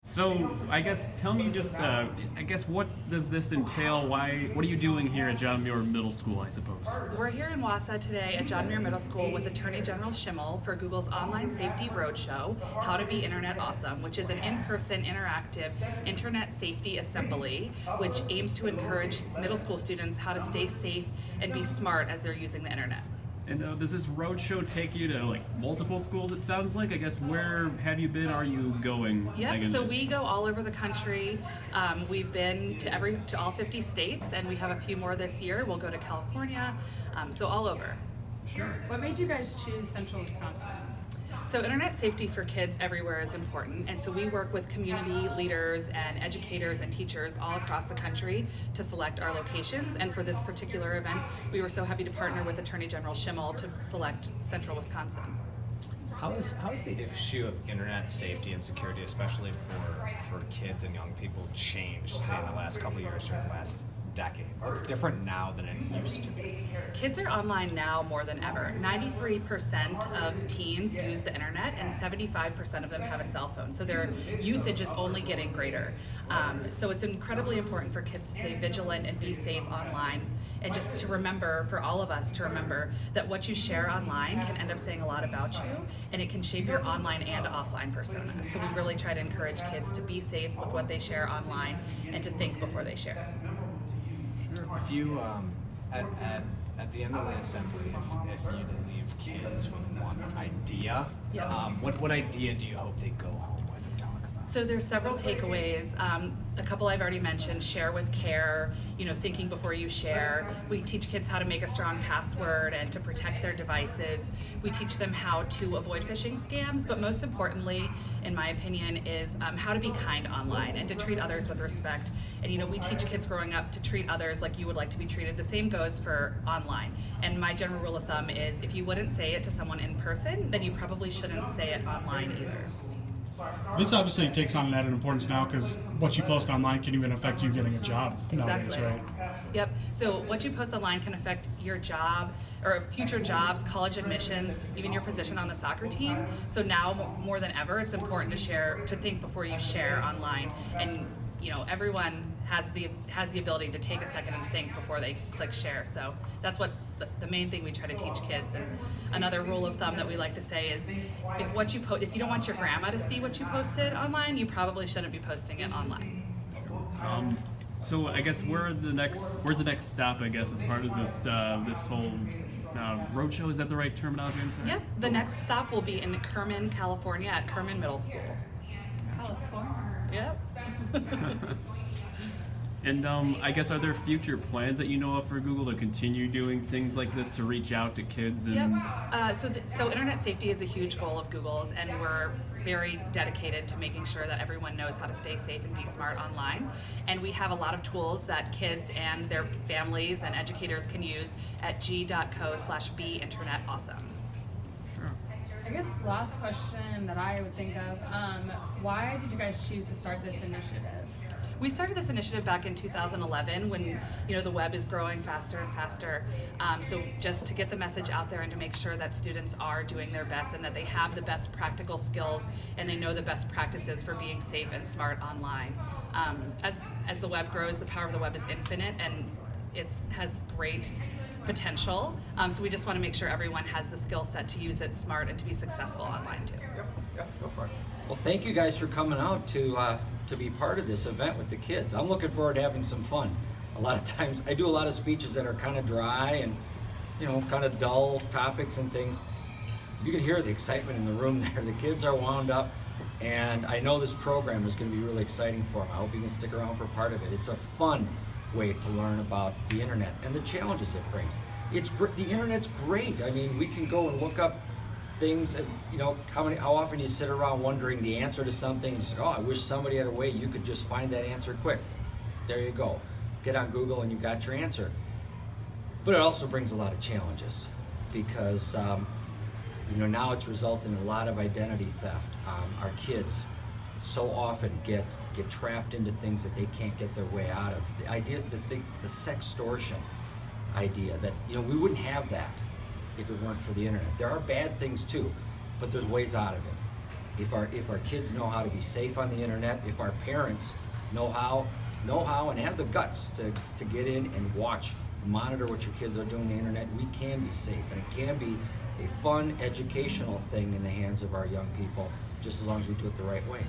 So I guess tell me just I guess what does this entail? What are you doing here at John Muir Middle School, I suppose? We're here in Wausau today at John Muir Middle School with Attorney General Schimmel for Google's Online Safety Roadshow, How to Be Internet Awesome, which is an in-person interactive internet safety assembly which aims to encourage middle school students how to stay safe and be smart as they're using the internet. And does this roadshow take you to like multiple schools? It sounds like. I guess where have you been? Are you going? Yep. So we go all over the country. We've been to all 50 states, and we have a few more this year. We'll go to California, so all over. Sure. What made you guys choose Central Wisconsin? So internet safety for kids everywhere is important, and so we work with community leaders and educators and teachers all across the country to select our locations. And for this particular event, we were so happy to partner with Attorney General Schimmel to select Central Wisconsin. How is the issue of internet safety and security, especially for kids and young people, changed, say, in the last couple of years or the last decade? What's different now than it used to be? Kids are online now more than ever. 93% of teens use the internet, and 75% of them have a cell phone. So their usage is only getting greater. So it's incredibly important for kids to stay vigilant and be safe online. And just to remember, for all of us to remember, that what you share online can end up saying a lot about you, and it can shape your online and offline persona. So we really try to encourage kids to be safe with what they share online and to think before they share. If you, at the end of the assembly, if you leave kids with one idea, Yep. What idea do you hope they go home with and talk about? So there's several takeaways. A couple I've already mentioned: share with care, thinking before you share. We teach kids how to make a strong password and to protect their devices. We teach them how to avoid phishing scams, but most importantly, in my opinion, is how to be kind online and to treat others with respect. And we teach kids growing up to treat others like you would like to be treated. The same goes for online. And my general rule of thumb is if you wouldn't say it to someone in person, then you probably shouldn't say it online either. This obviously takes on an added importance now because what you post online can even affect you getting a job nowadays, Exactly. right? Yep. So what you post online can affect your job or future jobs, college admissions, even your position on the soccer team. So now more than ever, it's important to think before you share online. And everyone has the ability to take a second and think before they click share. So that's what the main thing we try to teach kids. And another rule of thumb that we like to say is if you don't want your grandma to see what you posted online, you probably shouldn't be posting it online. So I guess where's the next stop? I guess as part of this whole roadshow. Is that the right terminology? I'm sorry. Yep. The next stop will be in Kerman, California, at Kerman Middle School. California. Yep. And I guess are there future plans that you know of for Google to continue doing things like this to reach out to kids? And Yep. So internet safety is a huge goal of Google's, and we're very dedicated to making sure that everyone knows how to stay safe and be smart online. And we have a lot of tools that kids and their families and educators can use at g.co/beinternetawesome. I guess last question that I would think of, why did you guys choose to start this initiative? We started this initiative back in 2011 when the web is growing faster and faster. So just to get the message out there and to make sure that students are doing their best and that they have the best practical skills and they know the best practices for being safe and smart online. As the web grows, the power of the web is infinite and it has great potential. So we just want to make sure everyone has the skill set to use it smart and to be successful online too. Yep, go for it. Well, thank you guys for coming out to be part of this event with the kids. I'm looking forward to having some fun. A lot of times I do a lot of speeches that are kind of dry and kind of dull topics and things. You can hear the excitement in the room there. The kids are wound up, and I know this program is going to be really exciting for them. I hope you can stick around for part of it. It's a fun way to learn about the internet and the challenges it brings. The internet's great. I mean, we can go and look up things, how often you sit around wondering the answer to something. You say, I wish somebody had a way you could just find that answer quick. There you go. Get on Google and you got your answer. But it also brings a lot of challenges because now it's resulted in a lot of identity theft. Our kids so often get trapped into things that they can't get their way out of. The sextortion idea that we wouldn't have that if it weren't for the internet. There are bad things too, but there's ways out of it. if our kids know how to be safe on the internet, if our parents know how and have the guts to get in and watch, monitor what your kids are doing on the internet, we can be safe, and it can be a fun, educational thing in the hands of our young people, just as long as we do it the right way.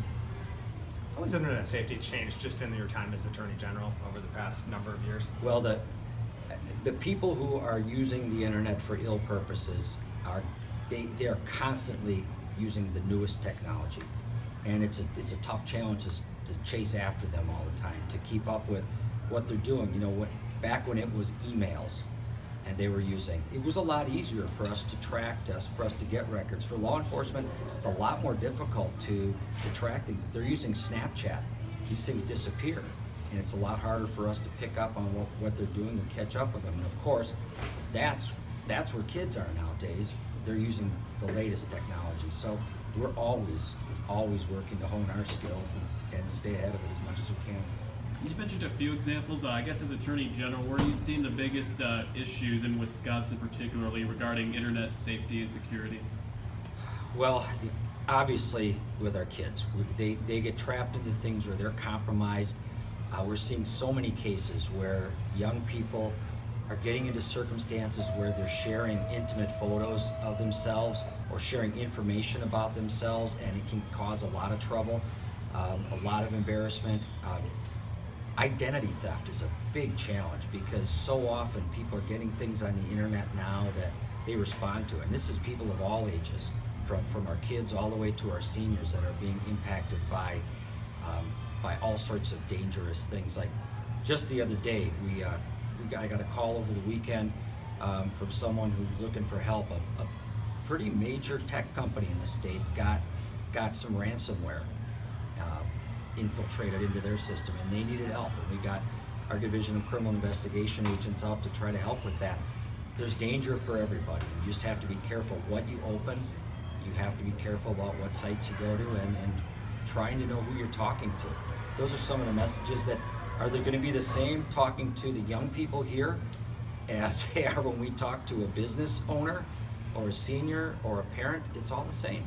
How has internet safety changed just in your time as Attorney General over the past number of years? Well, the people who are using the internet for ill purposes they are constantly using the newest technology, and it's a tough challenge to chase after them all the time, to keep up with what they're doing. You know, back when it was emails and they were using, it was a lot easier for us to track us, for us to get records. For law enforcement, it's a lot more difficult to track things. If they're using Snapchat, these things disappear, and it's a lot harder for us to pick up on what they're doing and catch up with them. And of course, that's where kids are nowadays. They're using the latest technology. So we're always working to hone our skills and stay ahead of it as much as we can. You mentioned a few examples. I guess as Attorney General, where are you seeing the biggest issues in Wisconsin, particularly regarding internet safety and security? Well, obviously with our kids, they get trapped into things where they're compromised. We're seeing so many cases where young people are getting into circumstances where they're sharing intimate photos of themselves or sharing information about themselves, and it can cause a lot of trouble, a lot of embarrassment. Identity theft is a big challenge because so often people are getting things on the internet now that they respond to, and this is people of all ages, from our kids all the way to our seniors, that are being impacted by all sorts of dangerous things. Like just the other day, I got a call over the weekend from someone who's looking for help. A pretty major tech company in the state got some ransomware infiltrated into their system, and they needed help, and we got our Division of Criminal Investigation agents out to try to help with that. There's danger for everybody. You just have to be careful what you open. You have to be careful about what sites you go to, and trying to know who you're talking to. Those are some of the messages that are they going to be the same talking to the young people here as they are when we talk to a business owner or a senior or a parent. It's all the same.